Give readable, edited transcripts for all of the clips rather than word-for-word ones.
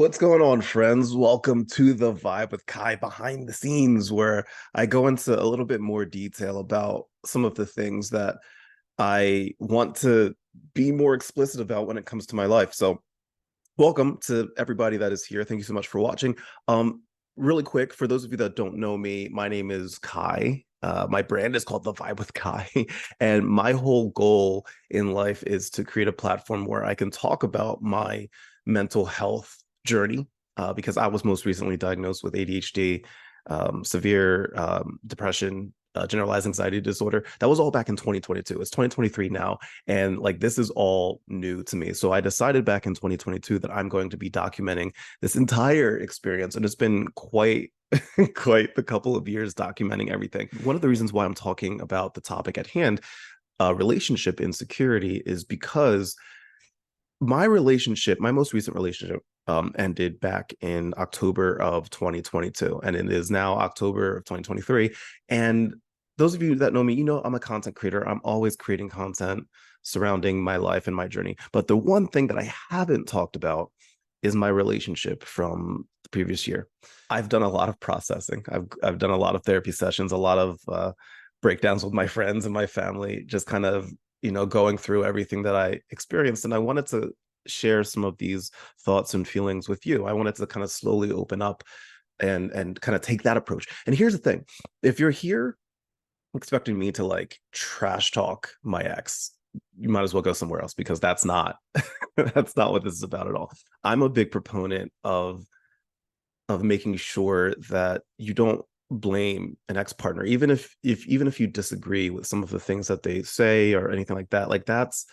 What's going on, friends? Welcome to the Vibe with Kai behind the scenes, where I go into a little bit more detail about some of the things that I want to be more explicit about when it comes to my life. So, welcome to everybody that is here. Thank you so much for watching. Really quick, for those of you that don't know me, my name is Kai. My brand is called The Vibe with Kai, and my whole goal in life is to create a platform where I can talk about my mental health journey, because I was most recently diagnosed with ADHD, severe depression, generalized anxiety disorder. That was all back in 2022. It's 2023 now, and like this is all new to me. So I decided back in 2022 that I'm going to be documenting this entire experience, and it's been quite quite the couple of years documenting everything. One of the reasons why I'm talking about the topic at hand, relationship insecurity, is because my most recent relationship, ended back in October of 2022, and it is now October of 2023. And those of you that know me, you know I'm a content creator. I'm always creating content surrounding my life and my journey. But the one thing that I haven't talked about is my relationship from the previous year. I've done a lot of processing. I've done a lot of therapy sessions, a lot of breakdowns with my friends and my family, just kind of going through everything that I experienced. And I wanted to share some of these thoughts and feelings with you. I wanted to kind of slowly open up and kind of take that approach. And here's the thing: if you're here expecting me to like trash talk my ex, you might as well go somewhere else, because that's not that's not what this is about at all. I'm a big proponent of making sure that you don't blame an ex-partner, even if you disagree with some of the things that they say or anything like that. Like that's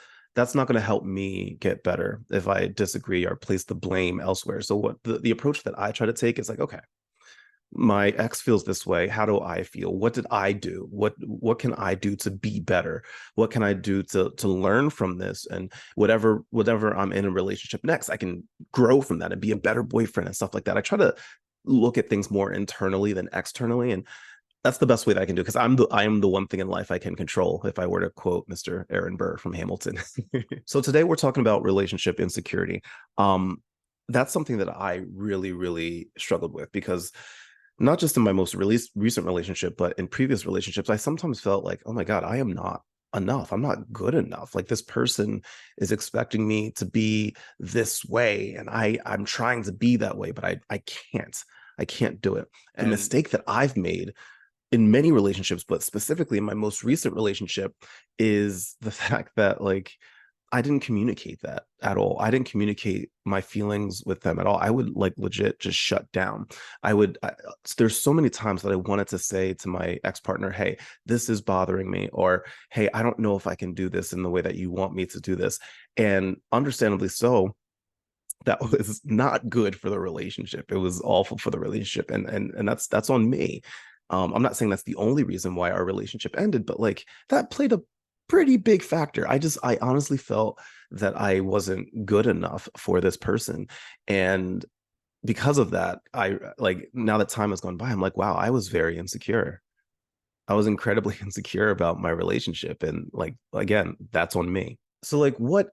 not going to help me get better if I disagree or place the blame elsewhere. So what the approach that I try to take is like, okay, my ex feels this way. How do I feel? What did I do? What can I do to be better? What can I do to learn from this? And whatever I'm in a relationship next, I can grow from that and be a better boyfriend and stuff like that. I try to look at things more internally than externally, and that's the best way that I can do, because I am the one thing in life I can control, if I were to quote Mr. Aaron Burr from Hamilton. So today we're talking about relationship insecurity. That's something that I really, really struggled with, because not just in my most recent relationship, but in previous relationships, I sometimes felt like, oh my God, I am not enough. I'm not good enough. Like, this person is expecting me to be this way, and I'm trying to be that way, but I can't. I can't do it. And the mistake that I've made in many relationships, but specifically in my most recent relationship, is the fact that, like, I didn't communicate that at all. I didn't communicate my feelings with them at all. I would like legit just shut down. There's so many times that I wanted to say to my ex-partner, hey, this is bothering me, or hey, I don't know if I can do this in the way that you want me to do this. And understandably so, that was not good for the relationship. It was awful for the relationship. And that's on me. I'm not saying that's the only reason why our relationship ended, but like that played a pretty big factor. I honestly felt that I wasn't good enough for this person. And because of that, I like, now that time has gone by, I'm like, wow, I was very insecure. I was incredibly insecure about my relationship. And like, again, that's on me. So like what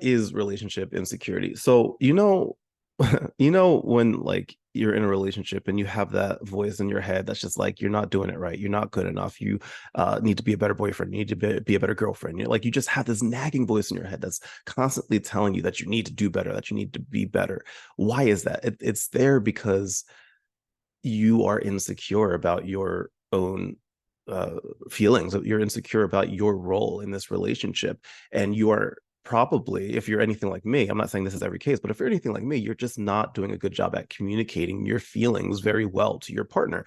is relationship insecurity? So when like you're in a relationship and you have that voice in your head that's just like, you're not doing it right, you're not good enough, you need to be a better boyfriend, you need to be a better girlfriend. You're like, you just have this nagging voice in your head that's constantly telling you that you need to do better, that you need to be better. Why is that? It's there because you are insecure about your own uh, feelings. You're insecure about your role in this relationship, and you are probably, if you're anything like me, I'm not saying this is every case, but if you're anything like me, you're just not doing a good job at communicating your feelings very well to your partner.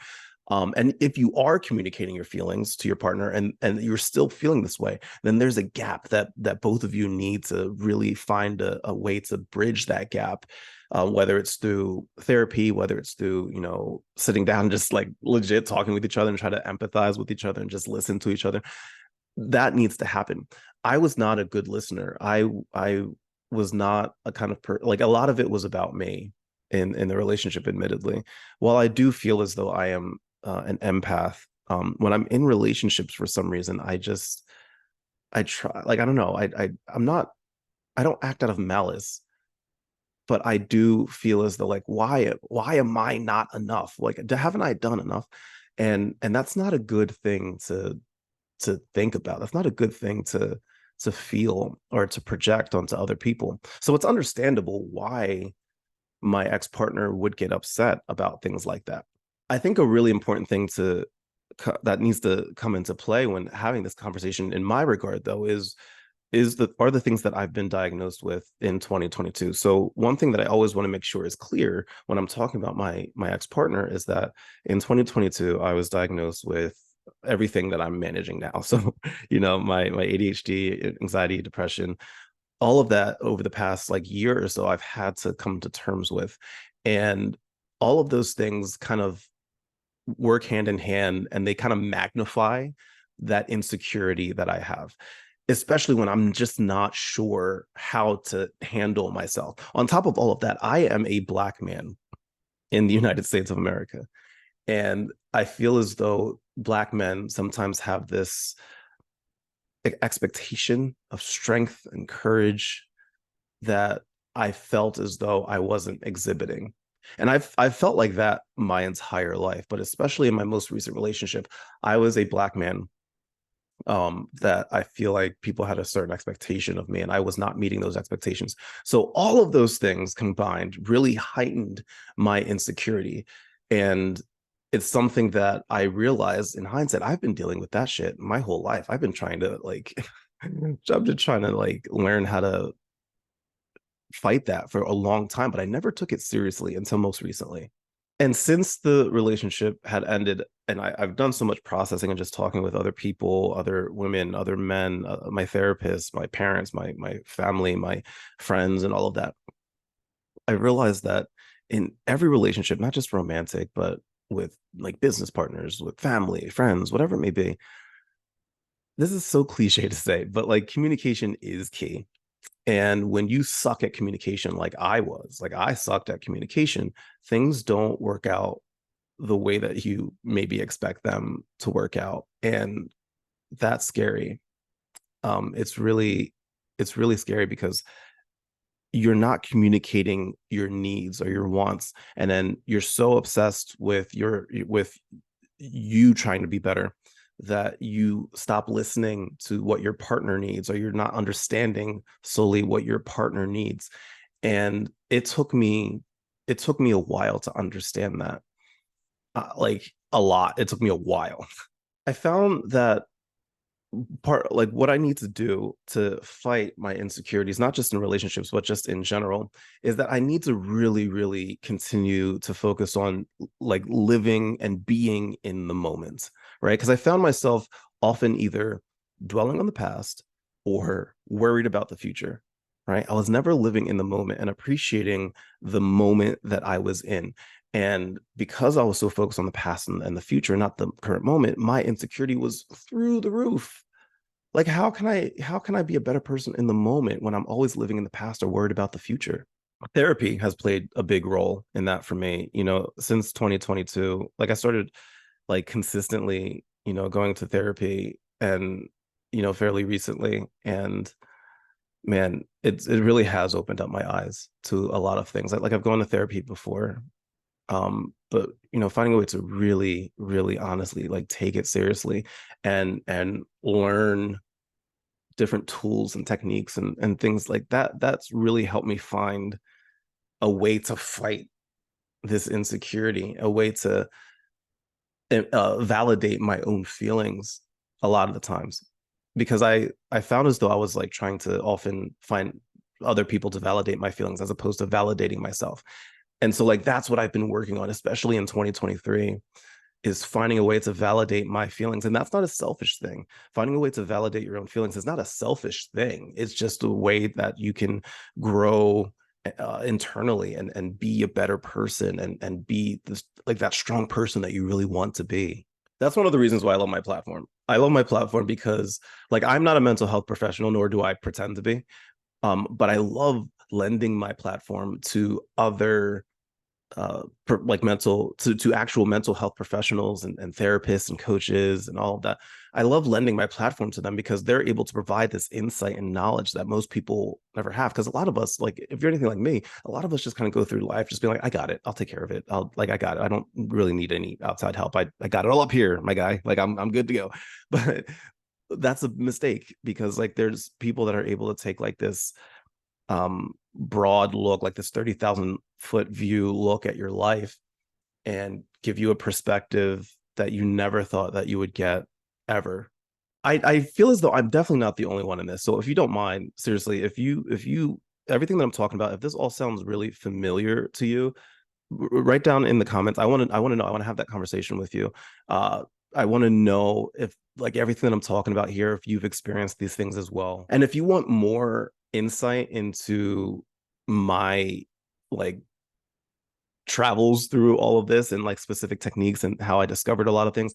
And if you are communicating your feelings to your partner, and you're still feeling this way, then there's a gap that both of you need to really find a way to bridge that gap, whether it's through therapy, whether it's through, sitting down and just like legit talking with each other and try to empathize with each other and just listen to each other. That needs to happen. I was not a good listener. I was not a kind of like, a lot of it was about me in the relationship, admittedly. While I do feel as though I am an empath, when I'm in relationships, for some reason, I try, like, I don't know, I'm not, I don't act out of malice, but I do feel as though like why am I not enough? Like haven't I done enough? And that's not a good thing to think about. That's not a good thing to feel or to project onto other people. So it's understandable why my ex-partner would get upset about things like that. I think a really important thing that needs to come into play when having this conversation in my regard though is the are the things that I've been diagnosed with in 2022. So one thing that I always want to make sure is clear when I'm talking about my ex-partner is that in 2022 I was diagnosed with everything that I'm managing now. So, my ADHD, anxiety, depression, all of that over the past like year or so I've had to come to terms with. And all of those things kind of work hand in hand and they kind of magnify that insecurity that I have, especially when I'm just not sure how to handle myself. On top of all of that, I am a Black man in the United States of America. And I feel as though Black men sometimes have this expectation of strength and courage that I felt as though I wasn't exhibiting. And I've felt like that my entire life, but especially in my most recent relationship, I was a Black man that I feel like people had a certain expectation of me and I was not meeting those expectations. So all of those things combined really heightened my insecurity. And it's something that I realized in hindsight, I've been dealing with that shit my whole life. I've been trying to like I've been trying to like learn how to fight that for a long time, but I never took it seriously until most recently. And since the relationship had ended, and I've done so much processing and just talking with other people, other women, other men, my therapist, my parents, my family, my friends, and all of that, I realized that in every relationship, not just romantic, but with like business partners, with family, friends, whatever it may be, this is so cliche to say, but like communication is key. And when you suck at communication, like I sucked at communication, things don't work out the way that you maybe expect them to work out. And that's scary. It's really scary because you're not communicating your needs or your wants. And then you're so obsessed with you trying to be better that you stop listening to what your partner needs, or you're not understanding solely what your partner needs. And it took me a while to understand that, like a lot. It took me a while. I found that part like what I need to do to fight my insecurities, not just in relationships, but just in general, is that I need to really, really continue to focus on like living and being in the moment, right? Because I found myself often either dwelling on the past or worried about the future, right? I was never living in the moment and appreciating the moment that I was in. And because I was so focused on the past and the future, not the current moment, my insecurity was through the roof. Like how can I be a better person in the moment when I'm always living in the past or worried about the future? Therapy has played a big role in that for me. Since 2022, like I started like consistently, going to therapy and fairly recently. And man, it really has opened up my eyes to a lot of things. Like I've gone to therapy before, but finding a way to really, really honestly like take it seriously and learn different tools and techniques and things like that, that's really helped me find a way to fight this insecurity, a way to validate my own feelings a lot of the times, because I found as though I was like trying to often find other people to validate my feelings as opposed to validating myself. And so like that's what I've been working on, especially in 2023, is finding a way to validate my feelings. And that's not a selfish thing. Finding a way to validate your own feelings is not a selfish thing. It's just a way that you can grow internally and be a better person and be this like that strong person that you really want to be. That's one of the reasons why I love my platform. I love my platform because like I'm not a mental health professional, nor do I pretend to be. But I love lending my platform to other like mental to actual mental health professionals and therapists and coaches and all of that. I love lending my platform to them because they're able to provide this insight and knowledge that most people never have. Because a lot of us, like if you're anything like me, a lot of us just kind of go through life just being like, I got it, I'll take care of it, I got it, I don't really need any outside help, I got it all up here, my guy, like I'm good to go. But that's a mistake, because like there's people that are able to take like this broad look, like this 30,000-foot view look at your life, and give you a perspective that you never thought that you would get ever. I feel as though I'm definitely not the only one in this. So if you don't mind, seriously, if you everything that I'm talking about, if this all sounds really familiar to you, write down in the comments. I want to know. I want to have that conversation with you. I want to know if like everything that I'm talking about here, if you've experienced these things as well. And if you want more insight into my like travels through all of this and like specific techniques and how I discovered a lot of things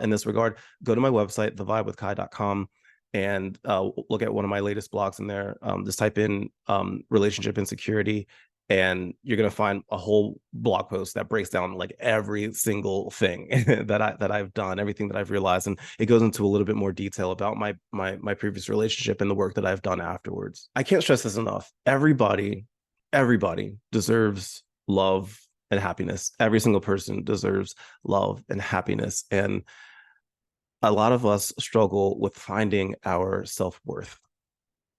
in this regard, go to my website, thevibewithkai.com, and look at one of my latest blogs in there. Just type in relationship insecurity, and you're going to find a whole blog post that breaks down like every single thing that I've done, everything that I've realized, and it goes into a little bit more detail about my previous relationship and the work that I've done afterwards. I can't stress this enough. Everybody deserves love and happiness. Every single person deserves love and happiness. And a lot of us struggle with finding our self-worth.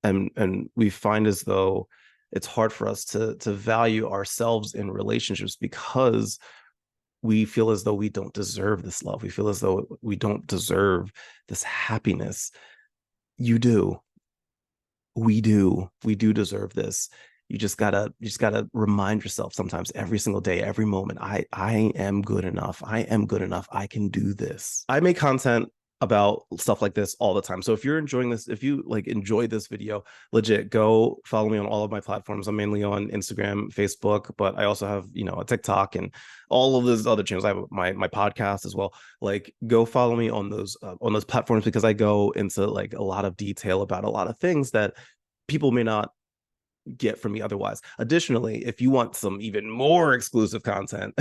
And we find as though it's hard for us to value ourselves in relationships because we feel as though we don't deserve this love. We feel as though we don't deserve this happiness. You do. We do deserve this. You just gotta remind yourself sometimes, every single day, every moment, I am good enough. I am good enough. I can do this. I make content about stuff like this all the time. So if you're enjoying this, if you like enjoyed this video, legit go follow me on all of my platforms. I'm mainly on Instagram, Facebook, but I also have, a TikTok and all of those other channels. I have my podcast as well. Like go follow me on those platforms, because I go into like a lot of detail about a lot of things that people may not get from me otherwise. Additionally, if you want some even more exclusive content,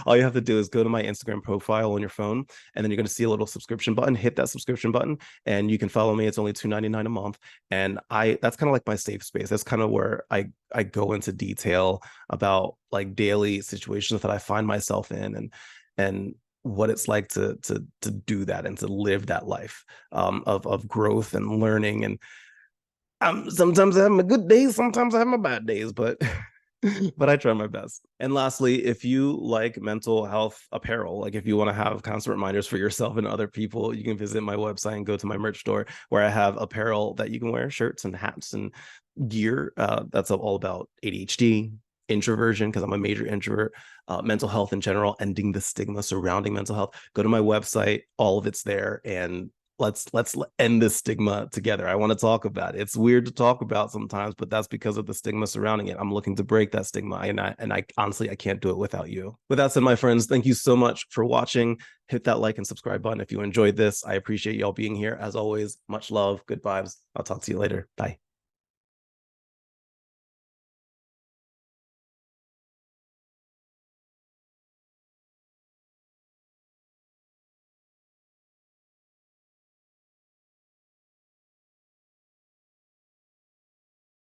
all you have to do is go to my Instagram profile on your phone, and then you're going to see a little subscription button. Hit that subscription button, and you can follow me. It's only $2.99 a month, and that's kind of like my safe space. That's kind of where I go into detail about like daily situations that I find myself in, and what it's like to do that and to live that life of growth and learning. And sometimes I have my good days, sometimes I have my bad days, but but I try my best. And lastly, if you like mental health apparel, like if you want to have constant reminders for yourself and other people, you can visit my website and go to my merch store, where I have apparel that you can wear, shirts and hats and gear. That's all about ADHD, introversion, because I'm a major introvert, mental health in general, ending the stigma surrounding mental health. Go to my website, all of it's there, and let's end this stigma together. I want to talk about it. It's weird to talk about sometimes, but that's because of the stigma surrounding it. I'm looking to break that stigma, and I honestly, I can't do it without you. With that said, my friends, thank you so much for watching. Hit that like and subscribe button if you enjoyed this. I appreciate y'all being here. As always, much love, good vibes. I'll talk to you later. Bye.